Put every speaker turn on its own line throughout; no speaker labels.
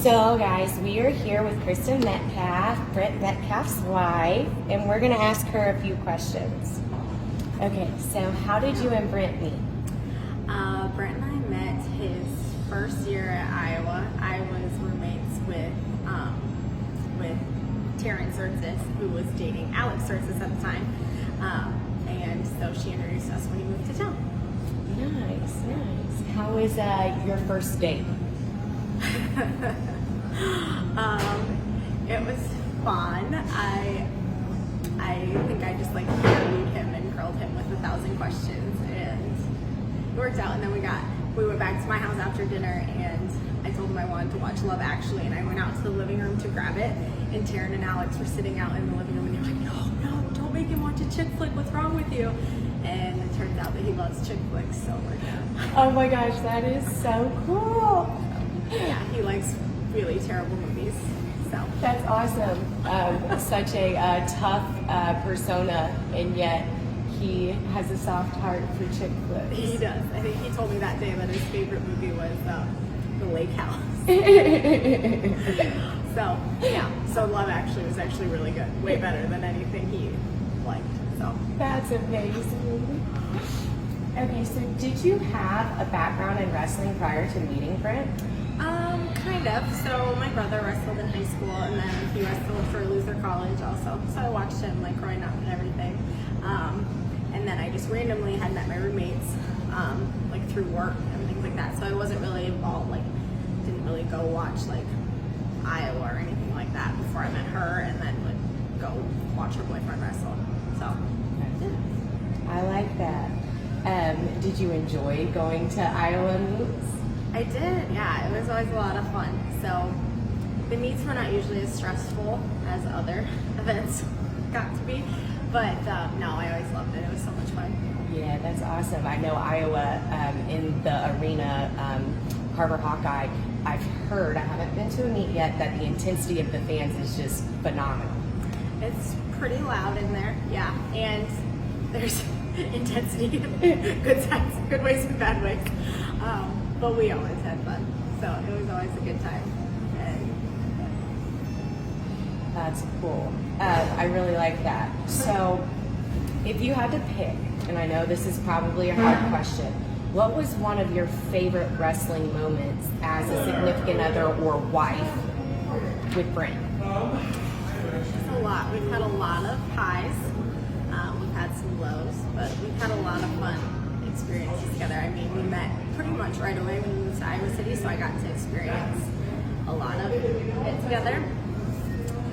So guys, we are here with Kristen Metcalf, Brent Metcalf's wife, and we're gonna ask her a few questions. Okay, so how did you and Brent meet?
Brent and I met his first year at Iowa. I was roommates with Taryn Zertzis, who was dating Alex Zertzis at the time. And so she introduced us when he moved to town.
Nice, nice. How was your first date?
It was fun. I think I just like interviewed him and grilled him with 1,000 questions, and it worked out. And then we went back to my house after dinner, and I told him I wanted to watch Love Actually, and I went out to the living room to grab it, and Taryn and Alex were sitting out in the living room, and they're like, no, don't make him watch a chick flick, what's wrong with you? And it turns out that he loves chick flicks, so we're good.
Oh my gosh, that is so cool.
Yeah, he likes really terrible movies, so.
That's awesome. Such a tough persona, and yet he has a soft heart for chick flicks.
He does. I think he told me that day that his favorite movie was The Lake House. So, yeah. So Love Actually was actually really good. Way better than anything he liked. So
That's amazing. Okay, so did you have a background in wrestling prior to meeting Brent?
Kind of. So my brother wrestled in high school, and then he wrestled for Luther College also. So I watched him like growing up and everything. And then I just randomly had met my roommates like through work and things like that. So I wasn't really involved, like didn't really go watch like Iowa or anything like that before I met her, and then would go watch her boyfriend wrestle. So
I like that. Did you enjoy going to Iowa meets?
I did, yeah. It was always a lot of fun. So the meets were not usually as stressful as other events got to be, but no, I always loved it. It was so much fun.
Yeah, that's awesome. I know Iowa in the arena, Harbor Hawkeye, I've heard, I haven't been to a meet yet, that the intensity of the fans is just phenomenal.
It's pretty loud in there, yeah, and there's intensity in good sides, good ways and bad ways. But we always had fun, so it was always a good time. And
That's cool. I really like that. So, if you had to pick, and I know this is probably a hard question, what was one of your favorite wrestling moments as a significant other or wife with Brent?
It's a lot. We've had a lot of highs. We've had some lows, but we've had a lot of fun experiences together. I mean, we met pretty much right away when we moved to Iowa City, so I got to experience a lot of it together.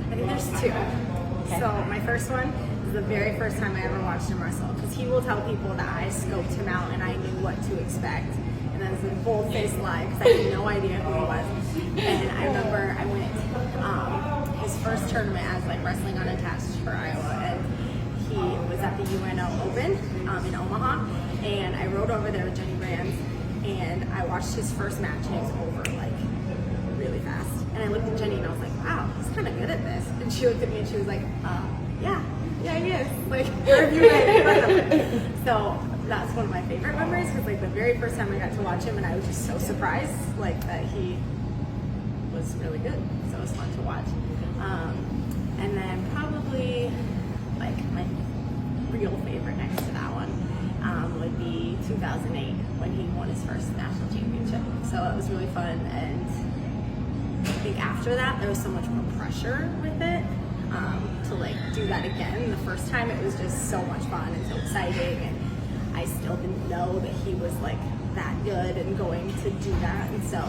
I think there's two.
Okay.
So my first one is the very first time I ever watched him wrestle, because he will tell people that I scoped him out and I knew what to expect. And that's a bold-faced lie, because I had no idea who he was. And I remember I went his first tournament as like wrestling unattached for Iowa, and he was at the UNO Open in Omaha, and I rode over there with Jenny Brands, and I watched his first match, and it was over like really fast. And I looked at Jenny and I was like, wow, he's kind of good at this. And she looked at me and she was like, yeah, he is. Like, you're reviewing. So that's one of my favorite memories, because like the very first time I got to watch him, and I was just so surprised like that he was really good. So it was fun to watch. And then probably like my real favorite next to that one would be 2008 when he won his first national championship. So it was really fun, and I think after that there was so much more pressure with it to like do that again. The first time it was just so much fun and so exciting, and I still didn't know that he was like that good and going to do that, and so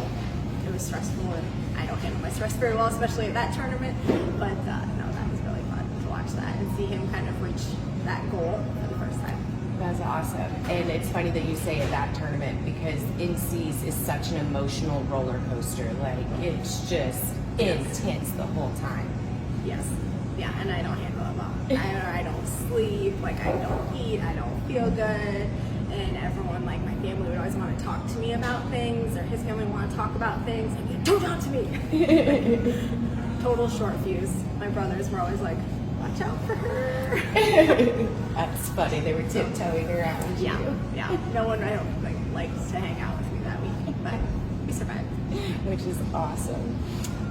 it was stressful, and I don't handle my stress very well, especially at that tournament, but no, that was really fun to watch that and see him kind of reach that goal for the first time.
That's awesome. And it's funny that you say at that tournament, because NC's is such an emotional roller coaster. Like, it's just intense the whole time.
Yes. Yeah, and I don't handle it well. I don't sleep, like I don't eat, I don't feel good, and everyone, like my family would always want to talk to me about things, or his family would want to talk about things, and I'd be like, don't talk to me. Total short fuse. My brothers were always like, watch out for her.
That's funny. They were tiptoeing around you.
Yeah. No one, I don't think, likes to hang out with me that week, but we survived.
Which is awesome.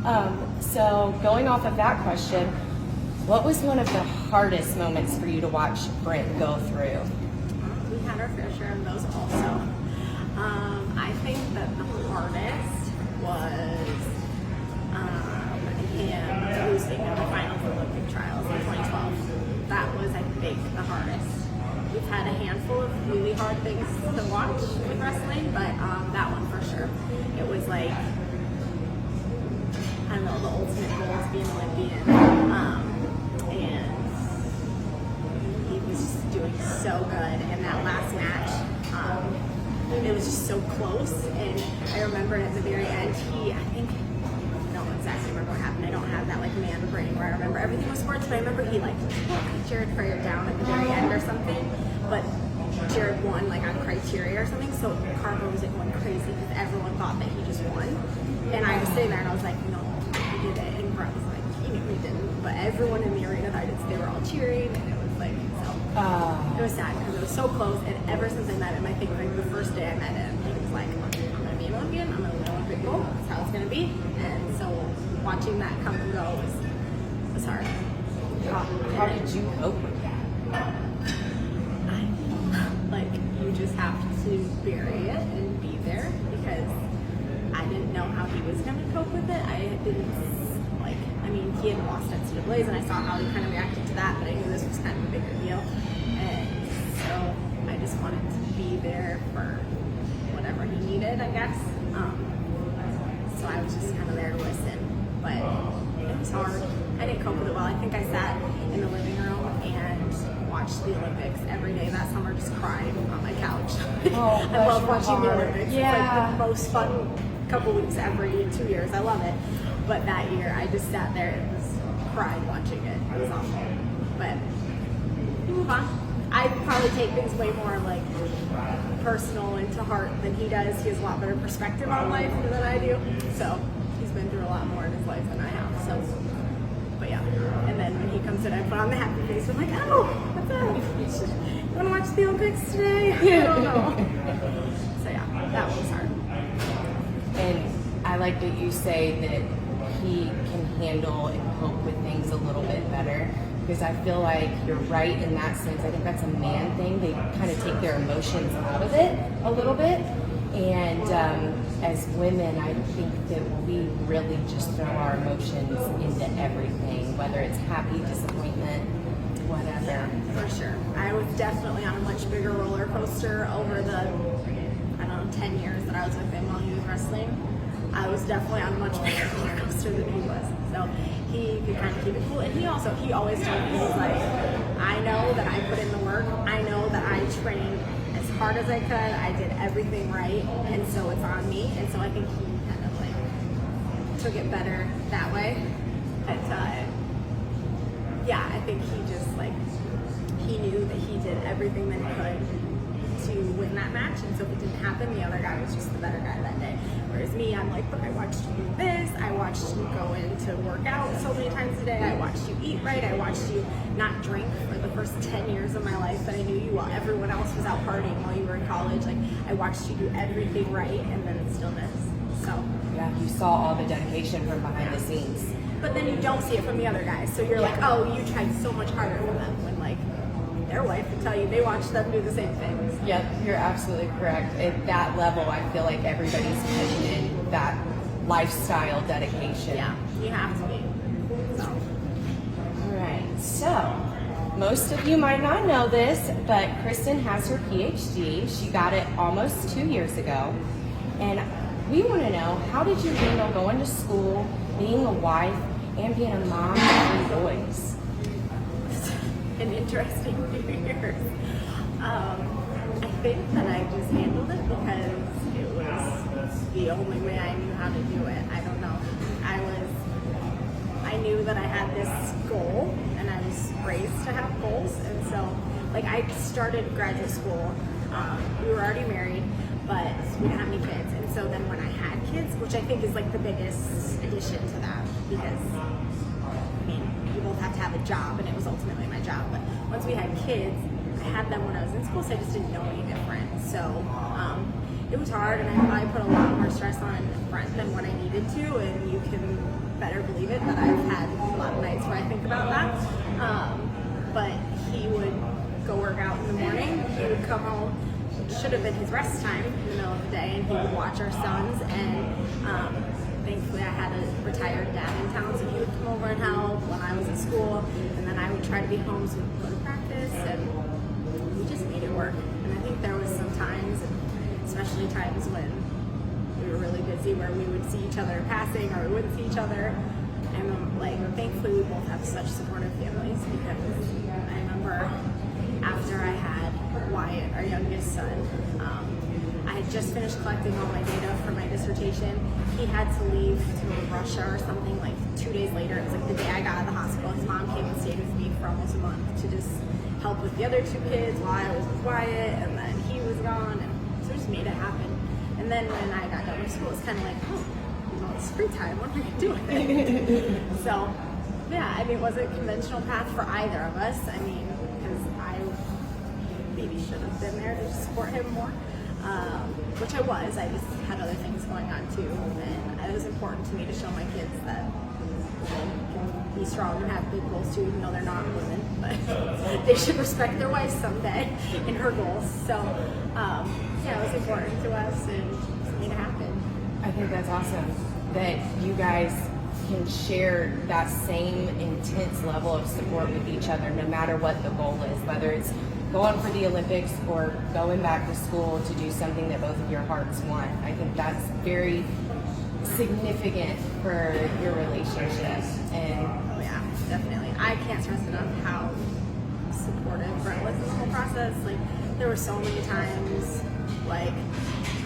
So going off of that question, what was one of the hardest moments for you to watch Brent go through?
We had our fair share of those also. I think that the hardest was him losing in the finals of Olympic trials in 2012. That was, I think, the hardest. We've had a handful of really hard things to watch with wrestling, but that one for sure. It was like, I don't know, the ultimate goal to be an Olympian. And he was just doing so good. And that last match, it was just so close. And I remember at the very end, I don't exactly remember what happened. I don't have that like man brain where I remember everything was sports, but I remember he like Jared Frayer down at the very end or something. But Jared won like on criteria or something, so Carver was like going crazy because everyone thought that he just won. And I was sitting there and I was like, no, he did it. And Brett was like, he knew he didn't. But everyone in the arena thought they were all cheering, and it was like, so it was sad because it was so close. And ever since I met him, I think like the first day I met him, he was like, I'm gonna be an Olympian, I'm gonna win an Olympic gold, that's how it's gonna be. And so watching that come and go was hard.
How did you cope with that?
Like, you just have to bury it and be there because I didn't know how he was going to cope with it. I didn't, like, I mean, he had lost NCAAs and I saw how he kind of reacted to that, but I knew this was kind of a bigger deal. And so I just wanted to be there for whatever he needed, I guess. So I was just kind of there to listen. But it was hard. I didn't cope with it well. I think I sat in the living room and watched the Olympics every day that summer, just crying on my couch.
Oh,
I love watching the Olympics.
Yeah.
It's like the most fun couple weeks every 2 years. I love it. But that year, I just sat there and was crying watching it. It was awful. But you move on. I probably take things way more like personal and to heart than he does. He has a lot better perspective on life than I do. So he's been through a lot more in his life than I have. So, but yeah. And then when he comes in, I put on the happy face. I'm like, oh, what's up? You want to watch the Olympics today? I don't know. So yeah, that was hard.
And I like that you say that he can handle and cope with things a little bit better, because I feel like you're right in that sense. I think that's a man thing. They kind of take their emotions out of it a little bit. And as women, I think that we really just throw our emotions into everything, whether it's happy, disappointment, whatever.
Yeah, for sure. I was definitely on a much bigger roller coaster over the, I don't know, 10 years that I was with him while he was wrestling. I was definitely on a much bigger roller coaster than he was. So he could kind of keep it cool. And he always told me, he's like, I know that I put in the work. I know that I trained as hard as I could. I did everything right. And so it's on me. And so I think he kind of like took it better that way. But yeah, I think he just like, he knew that he did everything that he could to win that match, and so if it didn't happen, the other guy was just the better guy that day. Whereas me, I'm like, look, I watched you do this, I watched you go in to work out so many times a day, I watched you eat right, I watched you not drink for the first 10 years of my life that I knew you while everyone else was out partying while you were in college. Like, I watched you do everything right, and then it's still this. So
Yeah, you saw all the dedication from behind the scenes.
but then you don't see it from the other guys, so you're like, oh, you tried so much harder than them, when like their wife would tell you they watch them do the same things.
Yep, you're absolutely correct. At that level, I feel like everybody's putting in that lifestyle dedication.
Yeah, you have to be. So.
All right, so most of you might not know this, but Kristen has her PhD. She got it almost 2 years ago. And we want to know, how did you handle going to school, being a wife, and being a mom of 3 boys?
An interesting few years. I think that I just handled it because it was the only way I knew how to do it. I don't know. I knew that I had this goal, and I was raised to have goals, and so like I started graduate school. We were already married, but we didn't have any kids, and so then when I had kids, which I think is like the biggest addition to that, because I mean, you both have to have a job, and it was ultimately my job. But once we had kids, I had them when I was in school, so I just didn't know any different. So it was hard, and I probably put a lot more stress on front than what I needed to. And better believe it that I've had a lot of nights where I think about that. But he would go work out in the morning. He would come home. It should have been his rest time in the middle of the day, and he would watch our sons. And thankfully, I had a retired dad in town, so he would come over and help when I was at school. And then I would try to be home so we could go to practice, and we just made it work. And I think there was some times, and especially times when we were really busy, where we would see each other passing or we wouldn't see each other. And like, thankfully, we both have such supportive families, because I remember after I had Wyatt, our youngest son, I had just finished collecting all my data for my dissertation. He had to leave to Russia or something like 2 days later. It was like the day I got out of the hospital. His mom came and stayed with me for almost a month to just help with the other 2 kids while I was with Wyatt, and then he was gone, and so we just made it happen. And then when I got done with school, it was kind of like, oh, well, it's free time. What am I going to do with it? So, yeah, I mean, it wasn't a conventional path for either of us. I mean, because I maybe should have been there to support him more, which I was. I just had other things going on too, and it was important to me to show my kids that women can be strong and have big goals too, even though they're not women, but they should respect their wife someday and her goals. So, yeah, it was important to us, and just made it happen.
I think that's awesome that you guys can share that same intense level of support with each other, no matter what the goal is, whether it's going for the Olympics or going back to school to do something that both of your hearts want. I think that's very significant for your relationship. And
oh yeah, definitely. I can't stress enough how supportive Brett was in the whole process. Like, there were so many times, like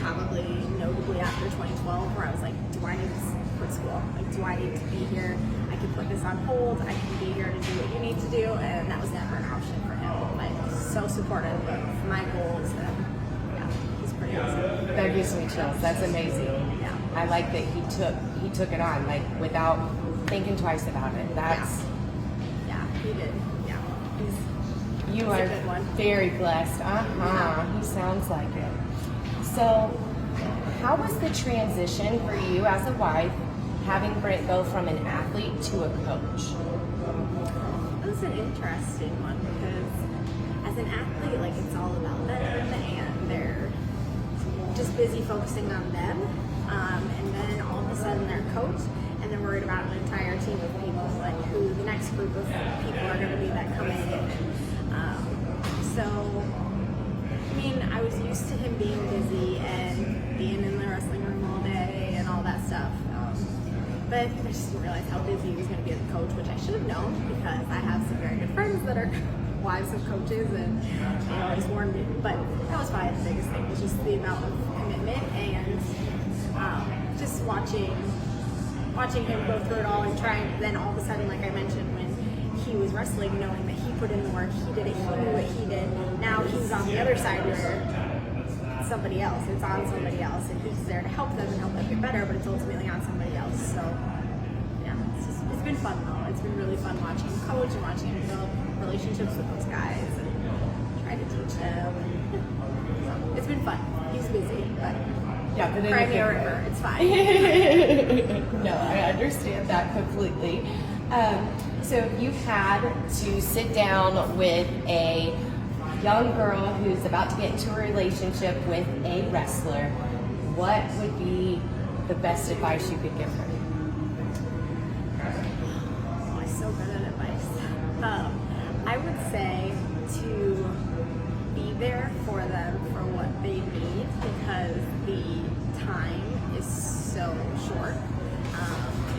probably notably after 2012, where I was like, do I need to quit school? Like, do I need to be here? I can put this on hold. I can be here to do what you need to do. And that was never an option for him. Like, so supportive of my goals. And yeah, he's pretty awesome.
that gives me chills. That's amazing.
Yeah.
I like that he took it on, like, without thinking twice about it. That's
Yeah, he did. Yeah.
you
He's a
are
good one.
very blessed. He sounds like it. So, how was the transition for you as a wife, having Brent go from an athlete to a coach?
It was an interesting one, because as an athlete, like, it's all about them, and they're just busy focusing on them, and then all of a sudden they're coach, and they're worried about an entire team of people, like who the next group of people are going to be that come in. So, I mean, I was used to him being busy and being in the wrestling room all day and all that stuff. But I think I just didn't realize how busy he was going to be as a coach, which I should have known, because I have some very good friends that are wives of coaches, and they always warned me. But that was probably the biggest thing, was just the amount of commitment, and just watching him go through it all and trying. Then all of a sudden, like I mentioned, when he was wrestling, knowing that he put in the work, he did it, he knew what he did. Now he's on the other side where somebody else. It's on somebody else, and he's there to help them and help them get better, but it's ultimately on somebody else. So yeah, it's been fun though. It's been really fun watching him coach and watching him develop relationships with those guys and try to teach them. So it's been fun. He's busy, but
Yeah, but
cry me a river. It's fine.
No, I understand that completely. So if you had to sit down with a young girl who's about to get into a relationship with a wrestler, what would be the best advice you could give her?
Oh, I'm so good at advice. I would say to be there for them for what they need, because the time is so short.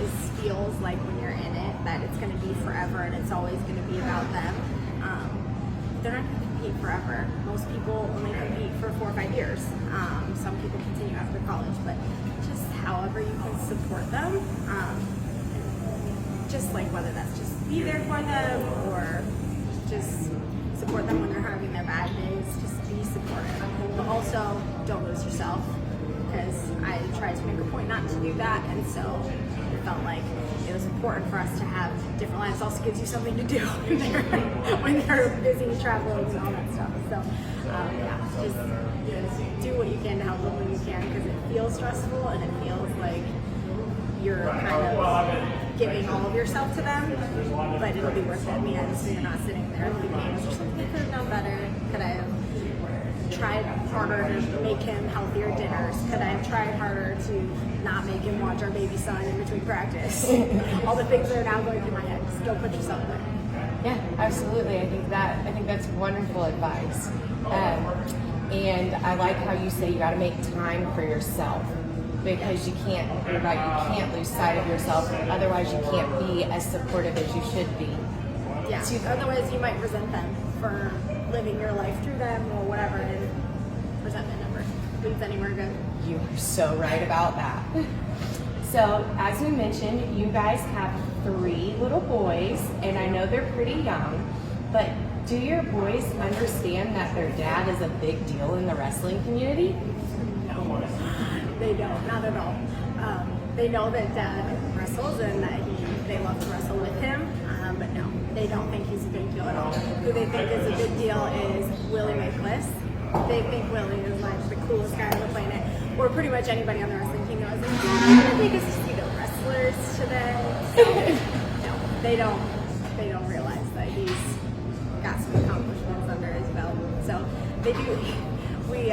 It feels like when you're in it that it's going to be forever, and it's always going to be about them. They're not going to compete forever. Most people only compete for 4 or 5 years. Some people continue after college, but just however you can support them, just like whether that's just be there for them or just support them when they're having their bad days, just be supportive. But also, don't lose yourself, because I tried to make a point not to do that, and so it felt like it was important for us to have different lives. It also gives you something to do when they're busy traveling and all that stuff. So, yeah, just do what you can to help them when you can, because it feels stressful and it feels like you're kind of giving all of yourself to them, but it'll be worth it in the end, so you're not sitting there thinking, is there something I could have done better? Could I have tried harder to make him healthier dinners? Could I have tried harder to not make him watch our baby son in between practice? All the things that are now going through my head. Just don't put yourself there.
Yeah, absolutely. I think that's wonderful advice. And I like how you say you got to make time for yourself, because you can't. You're right. You can't lose sight of yourself. Otherwise, you can't be as supportive as you should be.
Yeah. Otherwise, you might resent them for living your life through them or whatever, and resentment never leads anywhere good.
You are so right about that. So, as we mentioned, you guys have 3 little boys, and I know they're pretty young, but do your boys understand that their dad is a big deal in the wrestling community?
No, they don't, not at all. They know that dad wrestles and that they love to wrestle with him, but no, they don't think he's a big deal at all. Who they think is a big deal is Willie McCliss. They think Willie is like the coolest guy on the planet, or pretty much anybody on the wrestling team knows. Like, I'm gonna take us to see the wrestlers today. So, no, they don't realize that he's got some accomplishments under his belt. So they do. We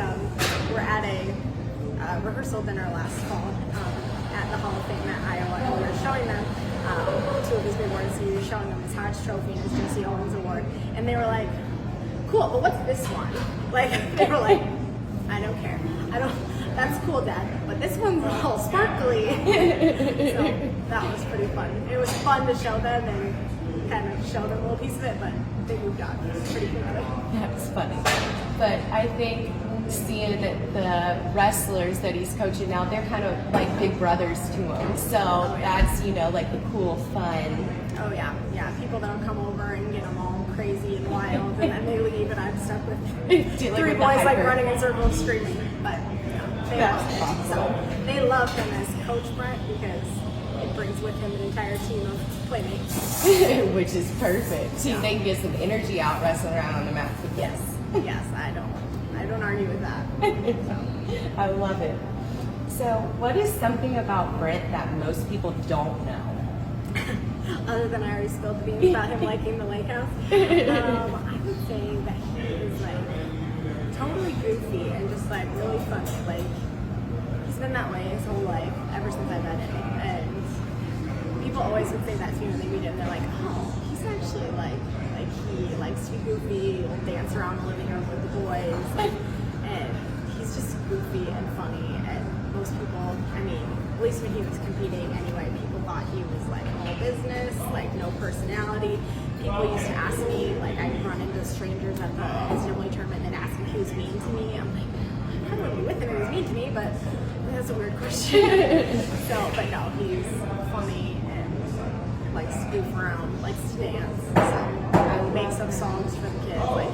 were at a rehearsal dinner last fall at the Hall of Fame at Iowa, and we were showing them 2 of his big awards. So we were showing them his Hodge Trophy and his Jesse Owens Award, and they were like, "Cool, but what's this one?" Like, they were like, "I don't care. That's cool, Dad, but this one's all sparkly." So that was pretty fun. It was fun to show them and kind of show them a little piece of it, but they moved on pretty quickly.
That was funny. But I think seeing the wrestlers that he's coaching now, they're kind of like big brothers to him. So that's, like the cool fun.
Oh yeah. People that'll come over and get them all crazy and wild, and then they leave, and I'm stuck with 3 boys like running in circles screaming. But they love it.
Awesome.
So they love him as Coach Brett because it brings with him an entire team of playmates.
Which is perfect. So they can get some energy out wrestling around on the mat.
Yes, I don't argue with that. So.
I love it. So what is something about Brent that most people don't know?
Other than I already spilled the beans about him liking the lake house, I would say that he is like totally goofy and just like really funny. Like, he's been that way his whole life ever since I met him, and people always would say that to me when they meet him. They're like, "Oh, he's actually like he likes to be goofy. He'll dance around the living room with the boys, and he's just goofy and funny." And most people, I mean, at least when he was competing anyway, people thought he was like all business, like no personality. People used to ask me, like, I'd run into strangers at the NCAA tournament and ask if he was mean to me. I'm like, I wouldn't be with him if he was mean to me, but that's a weird question. But no, he's funny and likes to goof around, likes to dance. So makes up songs for the kids. Like,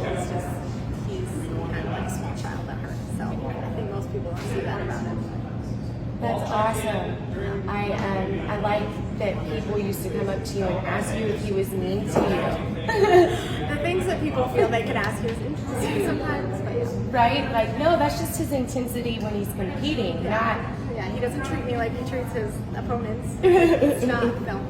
he's kind of like a small child at heart. So I think most people don't see that about him.
That's awesome. I like that people used to come up to you and ask you if he was mean to you.
The things that people feel they can ask you is interesting sometimes, but yeah.
Right? Like, no, that's just his intensity when he's competing, not...
Yeah, he doesn't treat me like he treats his opponents. It's not, no.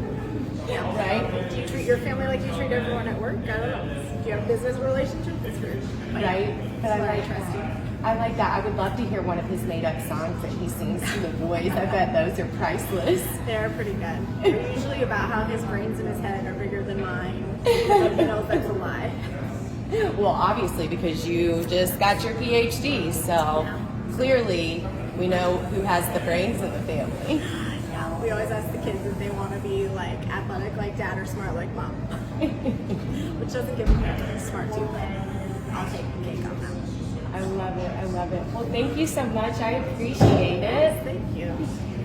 Yeah.
Right?
Do you treat your family like you treat everyone at work? I don't know. Do you have a business relationship? It's weird. But
Right? But I trust
you.
I like that. I would love to hear one of his made-up songs that he sings to the boys. I bet those are priceless.
They're pretty good. They're usually about how his brains in his head are bigger than mine. But he knows that's a lie.
Well, obviously, because you just got your PhD, so clearly we know who has the brains in the family.
Yeah, we always ask the kids if they want to be like athletic like dad or smart like mom. Which doesn't give them credit. Smart too, but I'll take the cake on that.
I love it. I love it. Well, thank you so much. I appreciate it.
Thank you.